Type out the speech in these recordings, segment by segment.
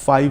5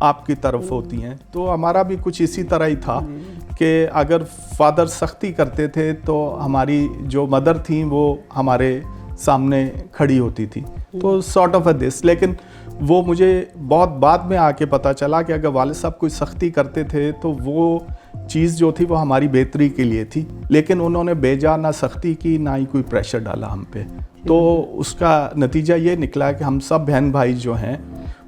آپ کی طرف ہوتی ہیں. تو ہمارا بھی کچھ اسی طرح ہی تھا کہ اگر فادر سختی کرتے تھے تو ہماری جو مدر تھیں وہ ہمارے سامنے کھڑی ہوتی تھی. تو سارٹ آف اے دس. لیکن وہ مجھے بہت بعد میں آ کے پتہ چلا کہ اگر والد صاحب کوئی سختی کرتے تھے تو وہ چیز جو تھی وہ ہماری بہتری کے لیے تھی, لیکن انہوں نے بے جا نہ سختی کی نہ ہی کوئی پریشر ڈالا ہم پہ. تو اس کا نتیجہ یہ نکلا کہ ہم سب بہن بھائی جو ہیں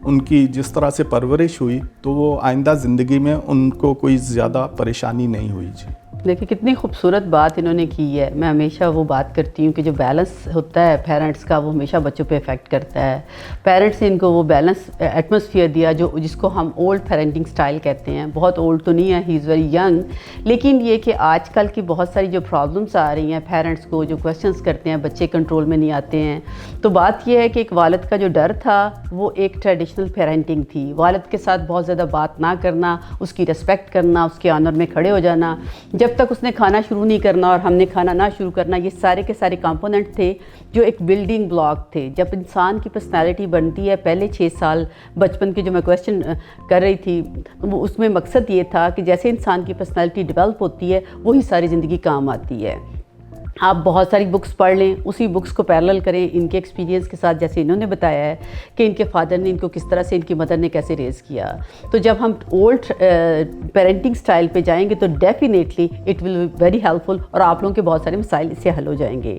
ان کی جس طرح سے پرورش ہوئی تو وہ آئندہ زندگی میں ان کو کوئی زیادہ پریشانی نہیں ہوئی. جی دیکھیں کتنی خوبصورت بات انہوں نے کی ہے. میں ہمیشہ وہ بات کرتی ہوں کہ جو بیلنس ہوتا ہے پیرنٹس کا وہ ہمیشہ بچوں پہ افیکٹ کرتا ہے. پیرنٹس نے ان کو وہ بیلنس ایٹماسفیئر دیا جس کو ہم اولڈ پیرنٹنگ سٹائل کہتے ہیں. بہت اولڈ تو نہیں ہے, ہی از ویری ینگ, لیکن یہ کہ آج کل کی بہت ساری جو پرابلمس آ رہی ہیں پیرنٹس کو, جو کویسچنس کرتے ہیں بچے کنٹرول میں نہیں آتے ہیں. تو بات یہ ہے کہ ایک والد کا جو ڈر تھا وہ ایک ٹریڈیشنل پیرنٹنگ تھی. والد کے ساتھ بہت زیادہ بات نہ کرنا, اس کی ریسپیکٹ کرنا, اس کے آنر میں کھڑے ہو جانا, جب تک اس نے کھانا شروع نہیں کرنا اور ہم نے کھانا نہ شروع کرنا. یہ سارے کے سارے کمپوننٹ تھے جو ایک بلڈنگ بلاک تھے. جب انسان کی پرسنالٹی بنتی ہے پہلے 6 سال بچپن کے جو میں کویسچن کر رہی تھی اس میں مقصد یہ تھا کہ جیسے انسان کی پرسنالٹی ڈیولپ ہوتی ہے وہی ساری زندگی کام آتی ہے. آپ بہت ساری بکس پڑھ لیں, اسی بکس کو پیرلل کریں ان کے ایکسپیرینس کے ساتھ, جیسے انہوں نے بتایا ہے کہ ان کے فادر نے ان کو کس طرح سے, ان کی مدر نے کیسے ریز کیا. تو جب ہم اولڈ پیرنٹنگ سٹائل پہ جائیں گے تو definitely it will be very helpful, اور آپ لوگوں کے بہت سارے مسائل اس سے حل ہو جائیں گے.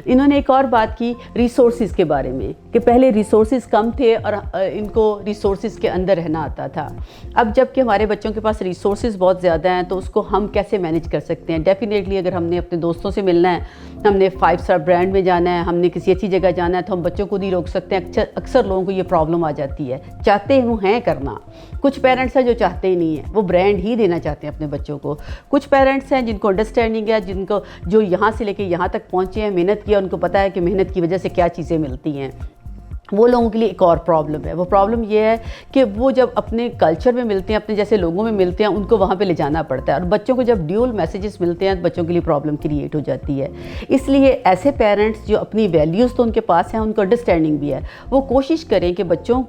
انہوں نے ایک اور بات کی ریسورسز کے بارے میں کہ پہلے ریسورسز کم تھے اور ان کو ریسورسز کے اندر رہنا آتا تھا. اب جب کہ ہمارے بچوں کے پاس ریسورسز بہت زیادہ ہیں تو اس کو ہم کیسے مینیج کر سکتے ہیں. ڈیفینیٹلی اگر ہم نے اپنے دوستوں سے ملنا ہے, ہم نے 5 اسٹار برانڈ میں جانا ہے, ہم نے کسی اچھی جگہ جانا ہے تو ہم بچوں کو نہیں روک سکتے ہیں. اکثر لوگوں کو یہ پرابلم آ جاتی ہے, چاہتے وہ ہیں کرنا. کچھ پیرنٹس ہیں جو چاہتے ہی نہیں ہیں, وہ برانڈ ہی دینا چاہتے ہیں اپنے بچوں کو. کچھ پیرنٹس ہیں جن کو انڈرسٹینڈنگ ہے, جن کو جو یہاں سے لے کے یہاں تک پہنچے ہیں, محنت کیا, ان کو پتہ ہے کہ محنت کی وجہ سے کیا چیزیں ملتی ہیں. وہ لوگوں کے لیے ایک اور پرابلم ہے. وہ پرابلم یہ ہے کہ وہ جب اپنے کلچر میں ملتے ہیں, اپنے جیسے لوگوں میں ملتے ہیں, ان کو وہاں پہ لے جانا پڑتا ہے, اور بچوں کو جب ڈیول میسیجز ملتے ہیں تو بچوں کے لیے پرابلم کریٹ ہو جاتی ہے. اس لیے ایسے پیرنٹس جو اپنی ویلیوز تو ان کے پاس ہیں, ان کو انڈرسٹینڈنگ بھی ہے, وہ کوشش کریں کہ بچوں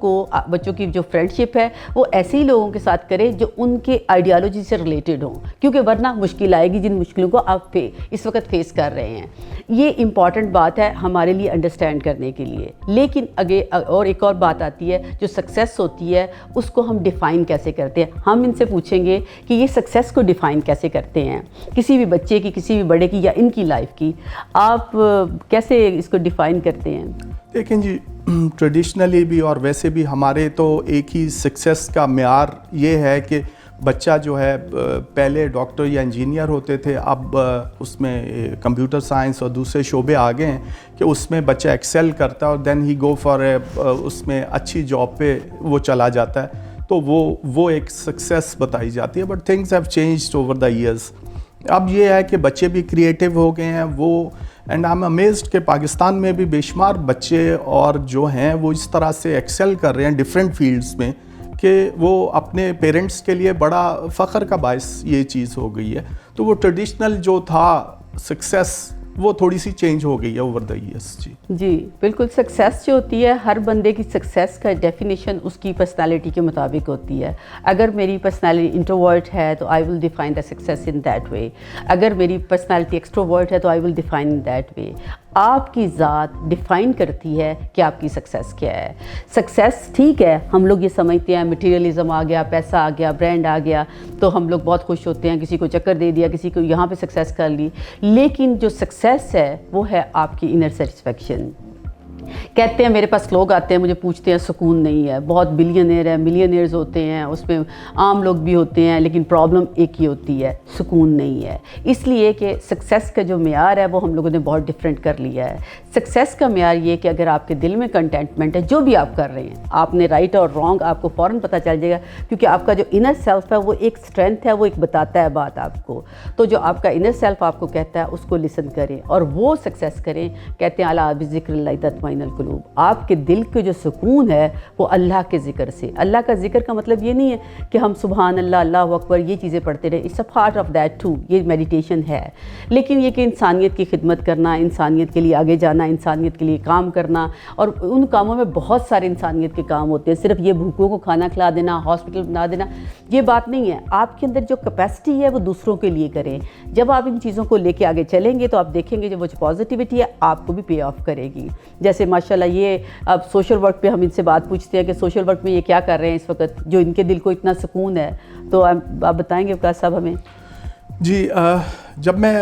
کی جو فرینڈ شپ ہے وہ ایسے ہی لوگوں کے ساتھ کریں جو ان کے آئیڈیالوجی سے ریلیٹڈ ہوں, کیونکہ ورنہ مشکل آئے گی جن مشکلوں کو آپ اس وقت فیس کر رہے ہیں. یہ امپورٹنٹ بات ہے ہمارے لیے انڈرسٹینڈ کرنے کے لیے. لیکن اور ایک اور بات آتی ہے, جو سکسیس ہوتی ہے اس کو ہم ڈیفائن کیسے کرتے ہیں. ہم ان سے پوچھیں گے کہ یہ سکسیس کو ڈیفائن کیسے کرتے ہیں, کسی بھی بچے کی, کسی بھی بڑے کی, یا ان کی لائف کی, آپ کیسے اس کو ڈیفائن کرتے ہیں؟ دیکھیں جی, ٹریڈیشنلی بھی اور ویسے بھی ہمارے تو ایک ہی سکسیس کا معیار یہ ہے کہ بچہ جو ہے پہلے ڈاکٹر یا انجینئر ہوتے تھے, اب اس میں کمپیوٹر سائنس اور دوسرے شعبے آ گئے ہیں کہ اس میں بچہ ایکسیل کرتا ہے اور دین ہی گو فار اس میں اچھی جاب پہ وہ چلا جاتا ہے. تو وہ ایک سکسیس بتائی جاتی ہے. But things have changed over the years. اب یہ ہے کہ بچے بھی کریٹیو ہو گئے ہیں وہ, اینڈ آئی ایم امیزڈ کہ پاکستان میں بھی بے شمار بچے اور جو ہیں وہ اس طرح سے ایکسیل کر رہے ہیں ڈفرینٹ فیلڈز میں کہ وہ اپنے پیرنٹس کے لیے بڑا فخر کا باعث یہ چیز ہو گئی ہے. تو وہ ٹریڈیشنل جو تھا سکسیس وہ تھوڑی سی چینج ہو گئی ہے اوور دا ایئرس. جی بالکل. سکسیس جو ہوتی ہے, ہر بندے کی سکسیس کا ڈیفینیشن اس کی پرسنالٹی کے مطابق ہوتی ہے. اگر میری پرسنالٹی انٹروورٹ ہے تو I will define the success in that way. اگر میری پرسنالٹی ایکسٹروورٹ ہے تو I will define in that وے. آپ کی ذات ڈیفائن کرتی ہے کہ آپ کی سکسیس کیا ہے. سکسیس ٹھیک ہے, ہم لوگ یہ سمجھتے ہیں مٹیریلزم آ گیا, پیسہ آ گیا, برانڈ آ گیا تو ہم لوگ بہت خوش ہوتے ہیں, کسی کو چکر دے دیا, کسی کو یہاں پہ سکسیس کر لی. لیکن جو سکسیس ہے وہ ہے آپ کی انر سیٹسفیکشن. کہتے ہیں میرے پاس لوگ آتے ہیں مجھے پوچھتے ہیں سکون نہیں ہے, بہت بلینئر ہے, ملینئرز ہوتے ہیں, اس میں عام لوگ بھی ہوتے ہیں, لیکن پرابلم ایک ہی ہوتی ہے, سکون نہیں ہے. اس لیے کہ سکسیس کا جو معیار ہے وہ ہم لوگوں نے بہت ڈفرینٹ کر لیا ہے. سکسیس کا معیار یہ کہ اگر آپ کے دل میں کنٹینٹمنٹ ہے, جو بھی آپ کر رہے ہیں, آپ نے رائٹ اور رانگ آپ کو فوراً پتہ چل جائے گا, کیونکہ آپ کا جو انر سیلف ہے وہ ایک اسٹرینتھ ہے, وہ ایک بتاتا ہے بات آپ کو. تو جو آپ کا انر سیلف آپ کو کہتا ہے اس کو لسن کریں اور وہ سکسیس کریں. کہتے ہیں الا بذکر اللہ تطمئن القلوب. آپ کے دل کے جو سکون ہے وہ اللہ کے ذکر سے. اللہ کا ذکر کا مطلب یہ نہیں ہے کہ ہم سبحان اللہ, اللہ اکبر یہ چیزیں پڑھتے رہے. It's a part of that too, یہ میڈیٹیشن ہے. لیکن یہ کہ انسانیت کی خدمت کرنا, انسانیت کے لیے آگے جانا, انسانیت کے لیے کام کرنا, اور ان کاموں میں بہت سارے انسانیت کے کام ہوتے ہیں. صرف یہ بھوکوں کو کھانا کھلا دینا, ہاسپٹل بنا دینا, یہ بات نہیں ہے. آپ کے اندر جو کیپیسٹی ہے وہ دوسروں کے لیے کریں. جب آپ ان چیزوں کو لے کے آگے چلیں گے تو آپ دیکھیں گے جو وہ پازیٹیوٹی ہے آپ کو بھی پے آف کرے گی. جیسے ماشاءاللہ یہ اب سوشل ورک پہ ہم ان سے بات پوچھتے ہیں کہ سوشل ورک میں یہ کیا کر رہے ہیں اس وقت جو ان کے دل کو اتنا سکون ہے, تو آپ بتائیں گے وقاص صاحب ہمیں. جی, جب میں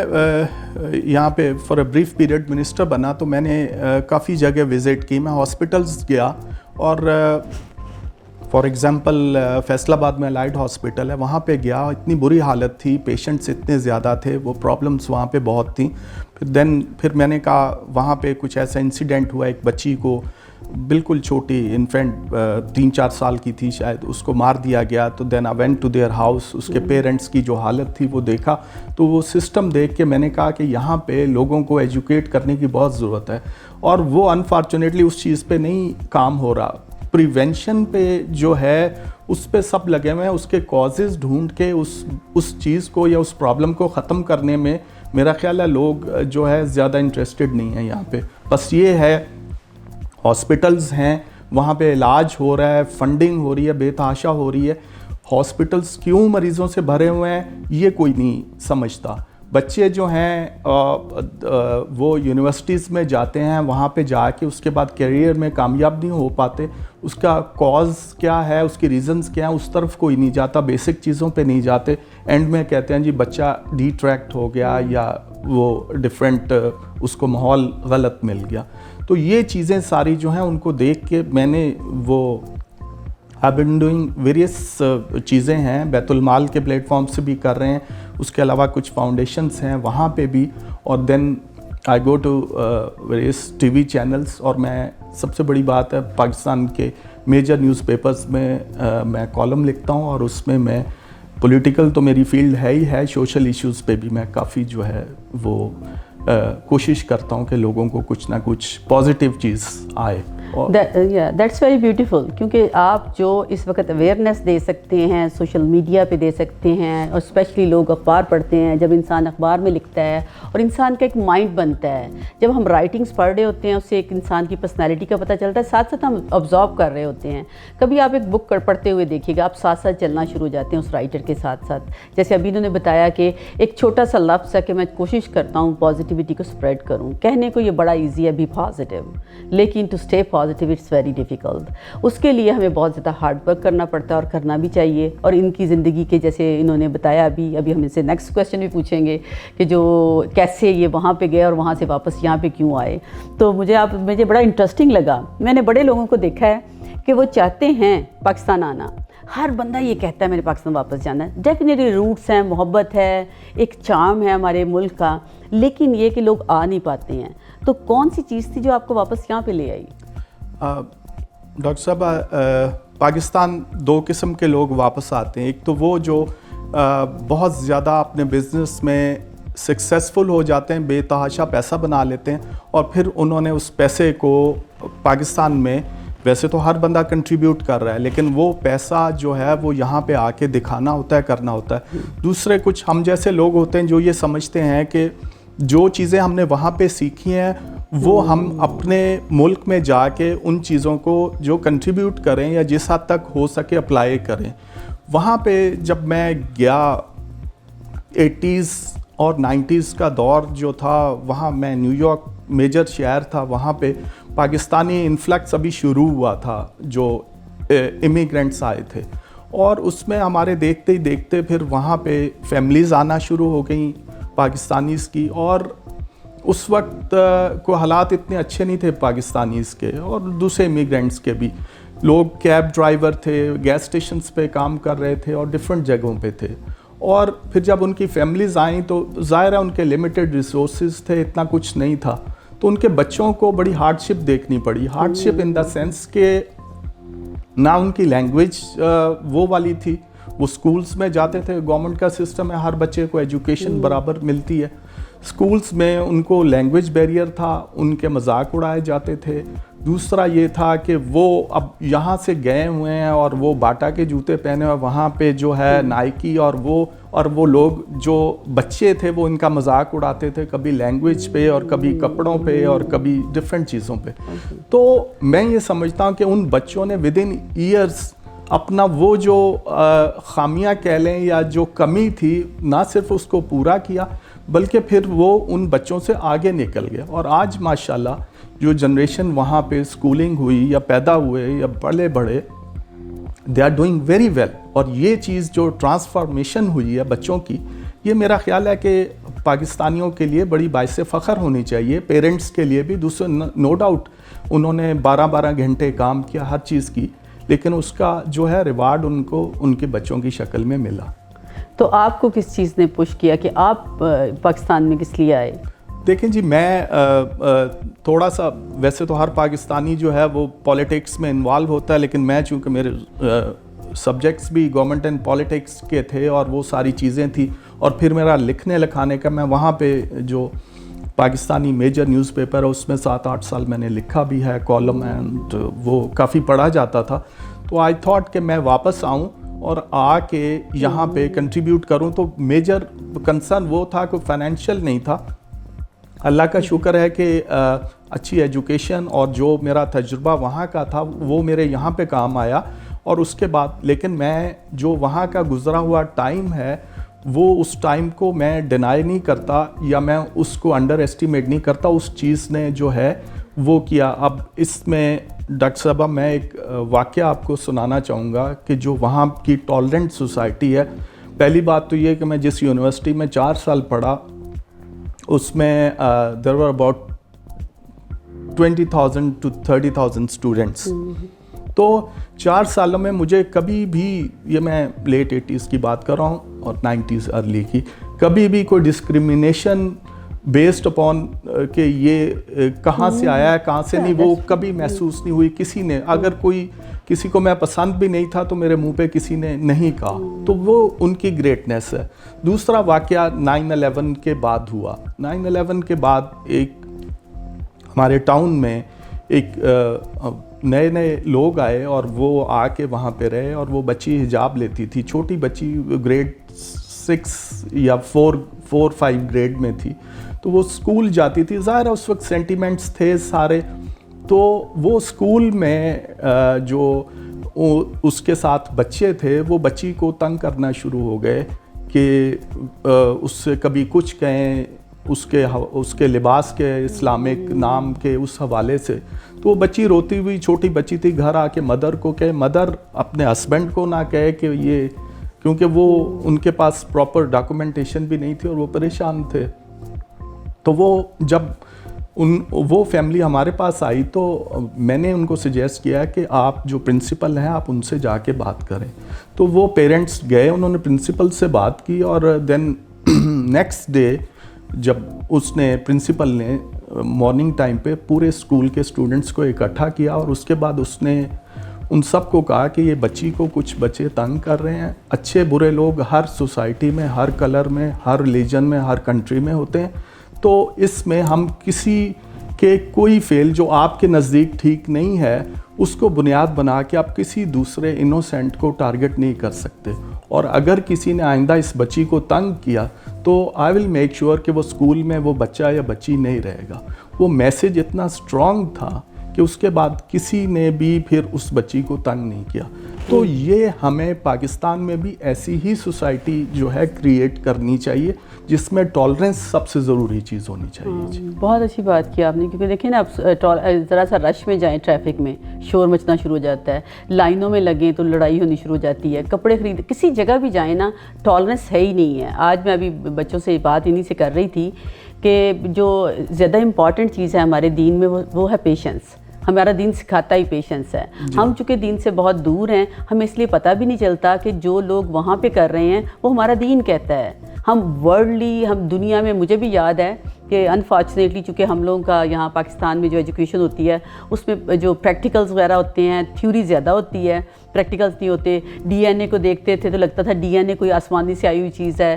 یہاں پہ for a brief period minister بنا تو میں نے کافی جگہ وزٹ کی. میں ہاسپٹلز گیا اور فار ایگزامپل فیصل آباد میں الائڈ ہاسپٹل ہے, وہاں پہ گیا. اتنی بری حالت تھی, پیشنٹس اتنے زیادہ تھے, وہ پرابلمس وہاں پہ بہت تھیں. پھر میں نے کہا وہاں پہ کچھ ایسا انسیڈنٹ ہوا, ایک بچی کو بالکل چھوٹی انفینٹ 3-4 سال کی تھی شاید, اس کو مار دیا گیا. تو then I went to their house, اس کے پیرنٹس کی جو حالت تھی وہ دیکھا. تو وہ سسٹم دیکھ کے میں نے کہا کہ یہاں پہ لوگوں کو ایجوکیٹ کرنے کی بہت ضرورت ہے, اور وہ انفارچونیٹلی اس چیز پہ نہیں کام ہو رہا. پریونشن پہ جو ہے اس پہ سب لگے ہوئے ہیں, اس کے کازز ڈھونڈ کے اس چیز کو یا اس پرابلم کو ختم کرنے میں میرا خیال ہے لوگ جو ہے زیادہ انٹرسٹڈ نہیں ہیں یہاں پہ. بس یہ ہے ہاسپٹلز ہیں, وہاں پہ علاج ہو رہا ہے, فنڈنگ ہو رہی ہے, بے تحاشا ہو رہی ہے. ہاسپٹلز کیوں مریضوں سے بھرے ہوئے ہیں یہ کوئی نہیں سمجھتا. بچے جو ہیں وہ یونیورسٹیز میں جاتے ہیں, وہاں پہ جا کے اس کے بعد کیریئر میں کامیاب نہیں ہو پاتے. اس کا کاز کیا ہے, اس کی ریزنز کیا ہیں, اس طرف کوئی نہیں جاتا, بیسک چیزوں پہ نہیں جاتے. اینڈ میں کہتے ہیں جی بچہ ڈیٹریکٹ ہو گیا یا وہ ڈفرینٹ اس کو ماحول غلط مل گیا. تو یہ چیزیں ساری جو ہیں ان کو دیکھ کے میں نے وہ I've been doing various چیزیں ہیں, بیت المال کے پلیٹ فارم سے بھی کر رہے ہیں, اس کے علاوہ کچھ فاؤنڈیشنز ہیں وہاں پہ بھی, اور then I go to various T V channels. اور میں سب سے بڑی بات ہے پاکستان کے میجر نیوز پیپرز میں میں کالم لکھتا ہوں, اور اس میں میں پولیٹیکل تو میری فیلڈ ہے ہی ہے, سوشل ایشوز پہ بھی میں کافی جو ہے وہ کوشش کرتا ہوں کہ لوگوں کو کچھ نہ کچھ پازیٹیو چیز آئے. دیٹس ویری بیوٹیفل, کیونکہ آپ جو اس وقت اویئرنیس دے سکتے ہیں سوشل میڈیا پہ دے سکتے ہیں, اور اسپیشلی لوگ اخبار پڑھتے ہیں. جب انسان اخبار میں لکھتا ہے اور انسان کا ایک مائنڈ بنتا ہے, جب ہم رائٹنگس پڑھ رہے ہوتے ہیں اس سے ایک انسان کی پرسنالٹی کا پتہ چلتا ہے, ساتھ ساتھ ہم آبزرو کر رہے ہوتے ہیں. کبھی آپ ایک بک پڑھتے ہوئے دیکھیے گا, آپ ساتھ ساتھ چلنا شروع ہو جاتے ہیں اس رائٹر کے ساتھ ساتھ. جیسے ابھی انہوں نے بتایا کہ ایک چھوٹا سا لفظ ہے کہ میں کوشش کرتا ہوں پازیٹیوٹی کو اسپریڈ کروں. کہنے کو یہ بڑا ایزی ہے بی پازیٹیو, لیکن to stay positive it's very difficult. اس کے لیے ہمیں بہت زیادہ ہارڈ ورک کرنا پڑتا ہے, اور کرنا بھی چاہیے. اور ان کی زندگی کے جیسے انہوں نے بتایا, ابھی ہم ان سے نیکسٹ کویسچن بھی پوچھیں گے کہ جو کیسے یہ وہاں پہ گئے اور وہاں سے واپس یہاں پہ کیوں آئے. تو مجھے بڑا انٹرسٹنگ لگا. میں نے بڑے لوگوں کو دیکھا ہے کہ وہ چاہتے ہیں پاکستان آنا, ہر بندہ یہ کہتا ہے میرے پاکستان واپس جانا ہے. ڈیفینیٹلی روٹس ہیں, محبت ہے, ایک چارم ہے ہمارے ملک کا, لیکن یہ کہ لوگ آ نہیں پاتے ہیں. تو کون سی چیز تھی جو آپ کو واپس یہاں پہ لے آئی؟ ڈاکٹر صاحب, پاکستان 2 قسم کے لوگ واپس آتے ہیں. ایک تو وہ جو بہت زیادہ اپنے بزنس میں سکسیزفل ہو جاتے ہیں, بے تحاشا پیسہ بنا لیتے ہیں, اور پھر انہوں نے اس پیسے کو پاکستان میں, ویسے تو ہر بندہ کنٹریبیوٹ کر رہا ہے, لیکن وہ پیسہ جو ہے وہ یہاں پہ آ کے دکھانا ہوتا ہے, کرنا ہوتا ہے. دوسرے کچھ ہم جیسے لوگ ہوتے ہیں جو یہ سمجھتے ہیں کہ جو چیزیں ہم نے وہاں پہ سیکھی ہیں وہ ہم اپنے ملک میں جا کے ان چیزوں کو جو کنٹریبیوٹ کریں یا جس حد تک ہو سکے اپلائی کریں. وہاں پہ جب میں گیا 80s اور 90s کا دور جو تھا, وہاں میں نیو یارک میجر شہر تھا, وہاں پہ پاکستانی انفلکس ابھی شروع ہوا تھا جو امیگرینٹس آئے تھے, اور اس میں ہمارے دیکھتے ہی دیکھتے پھر وہاں پہ فیملیز آنا شروع ہو گئیں پاکستانیز کی. اور اس وقت کو حالات اتنے اچھے نہیں تھے پاکستانیز کے اور دوسرے امیگرینٹس کے بھی. لوگ کیب ڈرائیور تھے, گیس اسٹیشنز پہ کام کر رہے تھے اور ڈفرینٹ جگہوں پہ تھے. اور پھر جب ان کی فیملیز آئیں تو ظاہر ہے ان کے لمیٹڈ ریسورسز تھے, اتنا کچھ نہیں تھا, تو ان کے بچوں کو بڑی ہارڈ شپ دیکھنی پڑی. Hard ship in the sense کہ نہ ان کی لینگویج وہ والی تھی. وہ سکولز میں جاتے تھے, گورنمنٹ کا سسٹم ہے, ہر بچے کو ایجوکیشن برابر ملتی ہے. سکولز میں ان کو لینگویج بیریئر تھا, ان کے مذاق اڑائے جاتے تھے, دوسرا یہ تھا کہ وہ اب یہاں سے گئے ہوئے ہیں اور وہ باٹا کے جوتے پہنے ہوئے، وہاں پہ جو ہے نائکی اور وہ لوگ جو بچے تھے وہ ان کا مذاق اڑاتے تھے، کبھی لینگویج پہ اور کبھی کپڑوں پہ اور کبھی ڈفرینٹ چیزوں پہ. تو میں یہ سمجھتا ہوں کہ ان بچوں نے ود ان ایئرس اپنا وہ جو خامیاں کہہ لیں یا جو کمی تھی نہ صرف اس کو پورا کیا بلکہ پھر وہ ان بچوں سے آگے نکل گیا. اور آج ماشاءاللہ جو جنریشن وہاں پہ اسکولنگ ہوئی یا پیدا ہوئے یا پلے بڑھے، they are doing very well. اور یہ چیز جو ٹرانسفارمیشن ہوئی ہے بچوں کی، یہ میرا خیال ہے کہ پاکستانیوں کے لیے بڑی باعث فخر ہونی چاہیے، پیرنٹس کے لیے بھی. دوسرے نو ڈاؤٹ انہوں نے 12 گھنٹے کام کیا، ہر چیز کی، لیکن اس کا جو ہے ریوارڈ ان کو ان کے بچوں کی شکل میں ملا. تو آپ کو کس چیز نے پش کیا کہ آپ پاکستان میں کس لیے آئے؟ دیکھیں جی، میں تھوڑا سا، ویسے تو ہر پاکستانی جو ہے وہ پالیٹکس میں انوالو ہوتا ہے، لیکن میں چونکہ میرے سبجیکٹس بھی گورنمنٹ اینڈ پالیٹکس کے تھے اور وہ ساری چیزیں تھیں، اور پھر میرا لکھنے لکھانے کا، میں وہاں پہ جو پاکستانی میجر نیوز پیپر ہے اس میں 7-8 سال میں نے لکھا بھی ہے کالم، اینڈ وہ کافی پڑھا جاتا تھا. تو آئی تھاٹ کہ میں واپس آؤں اور آ کے یہاں پہ کنٹریبیوٹ کروں. تو میجر کنسرن وہ تھا کہ فائنینشیل نہیں تھا. اللہ کا شکر ہے کہ اچھی ایجوکیشن اور جو میرا تجربہ وہاں کا تھا وہ میرے یہاں پہ کام آیا. اور اس کے بعد لیکن میں جو وہاں کا گزرا ہوا ٹائم ہے وہ اس ٹائم کو میں ڈینائی نہیں کرتا یا میں اس کو انڈر ایسٹیمیٹ نہیں کرتا. اس چیز نے جو ہے وہ کیا. اب اس میں ڈاکٹر صاحبہ میں ایک واقعہ آپ کو سنانا چاہوں گا کہ جو وہاں کی ٹالرنٹ سوسائٹی ہے. پہلی بات تو یہ کہ میں جس یونیورسٹی میں 4 سال پڑھا اس میں دیر ور اباؤٹ 20,000 to 30,000 اسٹوڈنٹس. تو 4 سالوں میں مجھے کبھی بھی، یہ میں لیٹ 80s کی بات کر رہا ہوں اور 90s ارلی کی، کبھی بھی کوئی ڈسکریمنیشن بیسڈ اپون کہ یہ کہاں سے آیا ہے کہاں سے نہیں، وہ کبھی محسوس نہیں ہوئی. کسی نے اگر کسی کو میں پسند بھی نہیں تھا تو میرے منہ پہ کسی نے نہیں کہا. تو وہ ان کی گریٹنیس ہے. دوسرا واقعہ 9/11 کے بعد ہوا. 9/11 کے بعد ایک ہمارے ٹاؤن میں ایک نئے لوگ آئے اور وہ آ کے وہاں پہ رہے، اور وہ بچی حجاب لیتی تھی، چھوٹی بچی، گریڈ 6 یا 4-5 گریڈ میں تھی. تو وہ اسکول جاتی تھی. ظاہر ہے اس وقت سینٹیمنٹس تھے سارے. تو وہ اسکول میں جو اس کے ساتھ بچے تھے وہ بچی کو تنگ کرنا شروع ہو گئے کہ اس سے کبھی کچھ کہیں، اس کے لباس کے، اسلامک نام کے اس حوالے سے. تو وہ بچی روتی ہوئی، چھوٹی بچی تھی، گھر آ کے مدر کو کہے، مدر اپنے ہسبینڈ کو نہ کہے کہ یہ، کیونکہ وہ ان کے پاس پراپر ڈاکومنٹیشن بھی نہیں تھی اور وہ پریشان تھے. تو وہ جب وہ فیملی ہمارے پاس آئی تو میں نے ان کو سجیسٹ کیا کہ آپ جو پرنسپل ہیں آپ ان سے جا کے بات کریں. تو وہ پیرنٹس گئے، انہوں نے پرنسپل سے بات کی، اور دین نیکسٹ ڈے جب اس نے پرنسپل نے مارننگ ٹائم پہ پورے اسکول کے اسٹوڈنٹس کو اکٹھا کیا، اور اس کے بعد اس نے ان سب کو کہا کہ یہ بچی کو کچھ بچے تنگ کر رہے ہیں. اچھے برے لوگ ہر سوسائٹی میں، ہر کلر میں، ہر ریلیجن میں، ہر کنٹری میں ہوتے ہیں. تو اس میں ہم کسی کے کوئی فیل جو آپ کے نزدیک ٹھیک نہیں ہے اس کو بنیاد بنا کے آپ کسی دوسرے انوسینٹ کو ٹارگٹ نہیں کر سکتے. اور اگر کسی نے آئندہ اس بچی کو تنگ کیا تو آئی ول میک شیور کہ وہ اسکول میں وہ بچہ یا بچی نہیں رہے گا. وہ میسج اتنا اسٹرانگ تھا کہ اس کے بعد کسی نے بھی پھر اس بچی کو تنگ نہیں کیا. تو یہ ہمیں پاکستان میں بھی ایسی ہی سوسائٹی جو ہے کریٹ کرنی چاہیے جس میں ٹالرنس سب سے ضروری چیز ہونی چاہیے. بہت اچھی بات کی آپ نے، کیونکہ دیکھیں نا آپ ذرا سا رش میں جائیں، ٹریفک میں شور مچنا شروع ہو جاتا ہے، لائنوں میں لگیں تو لڑائی ہونی شروع ہو جاتی ہے، کپڑے خرید، کسی جگہ بھی جائیں نا ٹالرنس ہے ہی نہیں ہے. آج میں ابھی بچوں سے بات انہیں سے کر رہی تھی کہ جو زیادہ امپورٹنٹ چیز ہے ہمارے دین میں وہ ہے پیشنس. ہمارا دین سکھاتا ہی پیشنس ہے. ہم چونکہ دین سے بہت دور ہیں، ہمیں اس لیے پتہ بھی نہیں چلتا کہ جو لوگ وہاں پہ کر رہے ہیں وہ ہمارا دین کہتا ہے. ہم ورلڈلی، ہم دنیا میں، مجھے بھی یاد ہے کہ انفارچونیٹلی چونکہ ہم لوگوں کا یہاں پاکستان میں جو ایجوکیشن ہوتی ہے اس میں جو پریکٹیکلز وغیرہ ہوتے ہیں، تھیوری زیادہ ہوتی ہے، پریکٹیکلس نہیں ہوتے. DNA کو دیکھتے تھے تو لگتا تھا DNA کوئی آسمانی سے آئی ہوئی چیز ہے.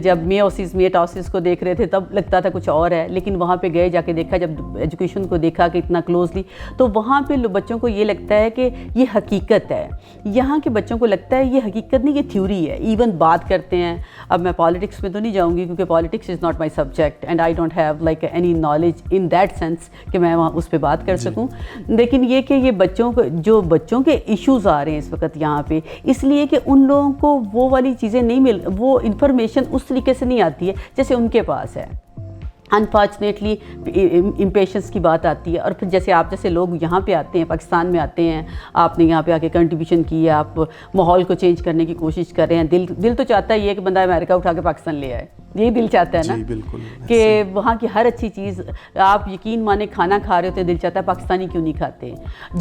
جب میٹاسس کو دیکھ رہے تھے تب لگتا تھا کچھ اور ہے, لیکن وہاں پہ گئے جا کے دیکھا, جب ایجوکیشن کو دیکھا کہ اتنا کلوزلی, تو وہاں پہ بچوں کو یہ لگتا ہے کہ یہ حقیقت ہے. یہاں کے بچوں کو لگتا ہے یہ حقیقت نہیں, یہ تھیوری ہے. ایون بات کرتے ہیں, اب میں پالیٹکس میں تو نہیں جاؤں گی کیونکہ politics is not my subject and I don't have like any knowledge in that sense کہ میں وہاں اس پہ بات کر سکوں. لیکن یہ کہ یہ بچوں کے ایشوز آ رہے ہیں اس وقت یہاں پہ, اس لیے کہ ان لوگوں کو وہ والی چیزیں نہیں وہ انفارمیشن اس طریقے سے نہیں آتی ہے جیسے ان کے پاس ہے. انفارچونیٹلی امپیشنس کی بات آتی ہے. اور پھر جیسے آپ جیسے لوگ یہاں پہ آتے ہیں, پاکستان میں آتے ہیں, آپ نے یہاں پہ آ کے کنٹریبیوشن کی ہے, آپ ماحول کو چینج کرنے کی کوشش کر رہے ہیں. دل تو چاہتا ہے یہ کہ بندہ امریکہ اٹھا کے پاکستان لے آئے, یہی دل چاہتا ہے نا, بالکل, کہ وہاں کی ہر اچھی چیز, آپ یقین مانے کھانا کھا رہے ہوتے ہیں, دل چاہتا ہے پاکستانی کیوں نہیں کھاتے.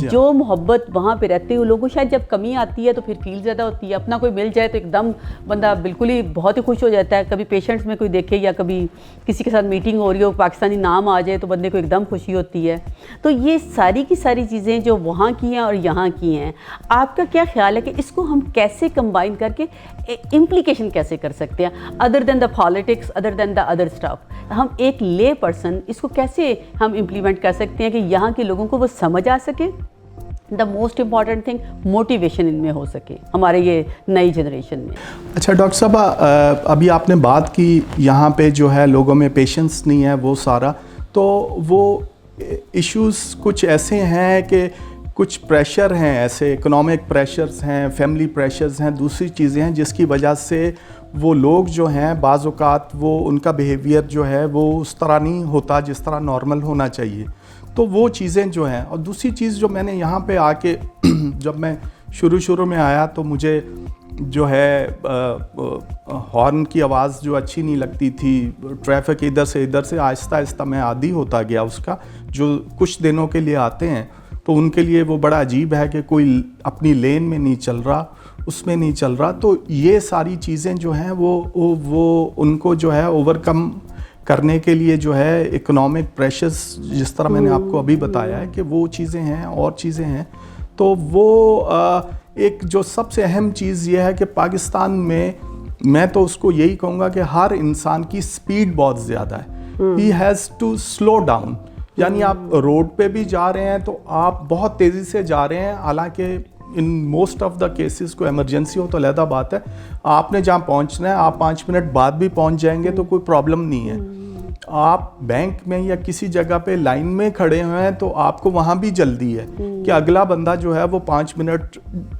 جو محبت وہاں پہ رہتے ہوئے لوگوں کو شاید جب کمی آتی ہے تو پھر فیل زیادہ ہوتی ہے. اپنا کوئی مل جائے تو ایک دم بندہ بالکل ہی بہت ہی خوش ہو جاتا ہے. کبھی پیشنٹس میں کوئی دیکھے یا کبھی کسی کے ساتھ میٹنگ ہو رہی ہو, پاکستانی نام آ جائے تو بندے کو ایک دم خوشی ہوتی ہے. تو یہ ساری کی ساری چیزیں جو وہاں کی ہیں اور یہاں کی ہیں, آپ کا کیا خیال ہے کہ اس کو ہم کیسے کمبائن کر کے امپلیکیشن کیسے کر سکتے ہیں, other than the politics, other than the other staff. ہم ایک لے پرسن اس کو کیسے ہم امپلیمنٹ کر سکتے ہیں کہ یہاں کے لوگوں کو وہ سمجھ آ سکے. The most important thing motivation in میں ہو سکے ہمارے یہ نئی جنریشن میں. اچھا ڈاکٹر صاحب, ابھی آپ نے بات کی یہاں پہ جو ہے لوگوں میں پیشنس نہیں ہے وہ سارا, تو وہ ایشوز کچھ ایسے ہیں کہ کچھ پریشر ہیں, ایسے اکنامک پریشرز ہیں, فیملی پریشرز ہیں, دوسری چیزیں ہیں جس کی وجہ سے وہ لوگ جو ہیں بعض اوقات وہ ان کا بیہیویئر جو ہے وہ اس طرح نہیں ہوتا جس طرح نارمل ہونا چاہیے. تو وہ چیزیں جو ہیں, اور دوسری چیز جو میں نے یہاں پہ آ کے جب میں شروع میں آیا تو مجھے جو ہے ہارن کی آواز جو اچھی نہیں لگتی تھی, ٹریفک ادھر سے آہستہ آہستہ میں عادی ہوتا گیا اس کا. جو کچھ دنوں کے لیے آتے ہیں تو ان کے لیے وہ بڑا عجیب ہے کہ کوئی اپنی لین میں نہیں چل رہا, اس میں نہیں چل رہا. تو یہ ساری چیزیں جو ہیں وہ ان کو جو ہے اوور کم کرنے کے لیے جو ہے اکنامک پریشرز, جس طرح میں نے آپ کو ابھی بتایا ہے کہ وہ چیزیں ہیں اور چیزیں ہیں. تو وہ ایک جو سب سے اہم چیز یہ ہے کہ پاکستان میں تو اس کو یہی کہوں گا کہ ہر انسان کی سپیڈ بہت زیادہ ہے. He has to slow down. یعنی آپ روڈ پہ بھی جا رہے ہیں تو آپ بہت تیزی سے جا رہے ہیں, حالانکہ in most of the cases کو ایمرجنسی ہو تو علیحدہ بات ہے, آپ نے جہاں پہنچنا ہے آپ 5 منٹ بعد بھی پہنچ جائیں گے تو کوئی پرابلم نہیں ہے. آپ بینک میں یا کسی جگہ پہ لائن میں کھڑے ہوئے ہیں تو آپ کو وہاں بھی جلدی ہے کہ اگلا بندہ جو ہے وہ 5 منٹ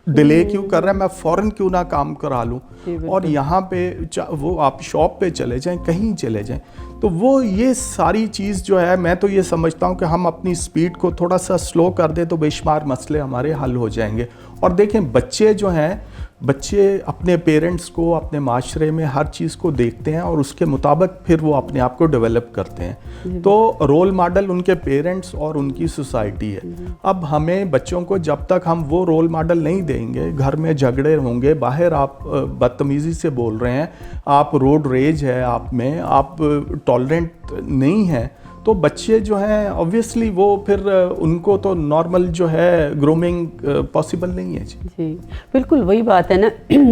ڈیلے کیوں کر رہا ہے, میں فوراً کیوں نہ کام کرا لوں. اور یہاں پہ وہ آپ شاپ پہ چلے جائیں, کہیں چلے جائیں, تو وہ یہ ساری چیز جو ہے میں تو یہ سمجھتا ہوں کہ ہم اپنی سپیڈ کو تھوڑا سا سلو کر دیں تو بے شمار مسئلے ہمارے حل ہو جائیں گے. اور دیکھیں بچے جو ہیں, بچے اپنے پیرنٹس کو, اپنے معاشرے میں ہر چیز کو دیکھتے ہیں اور اس کے مطابق پھر وہ اپنے آپ کو ڈیولپ کرتے ہیں. تو رول ماڈل ان کے پیرنٹس اور ان کی سوسائٹی ہے. اب ہمیں بچوں کو جب تک ہم وہ رول ماڈل نہیں دیں گے, گھر میں جھگڑے ہوں گے, باہر آپ بدتمیزی سے بول رہے ہیں, آپ روڈ ریج ہے آپ میں, آپ ٹالرنٹ نہیں ہیں, تو بچے جو ہیں obviously وہ پھر ان کو تو نارمل جو ہے گرومنگ پاسبل نہیں ہے. جی بالکل وہی بات ہے نا,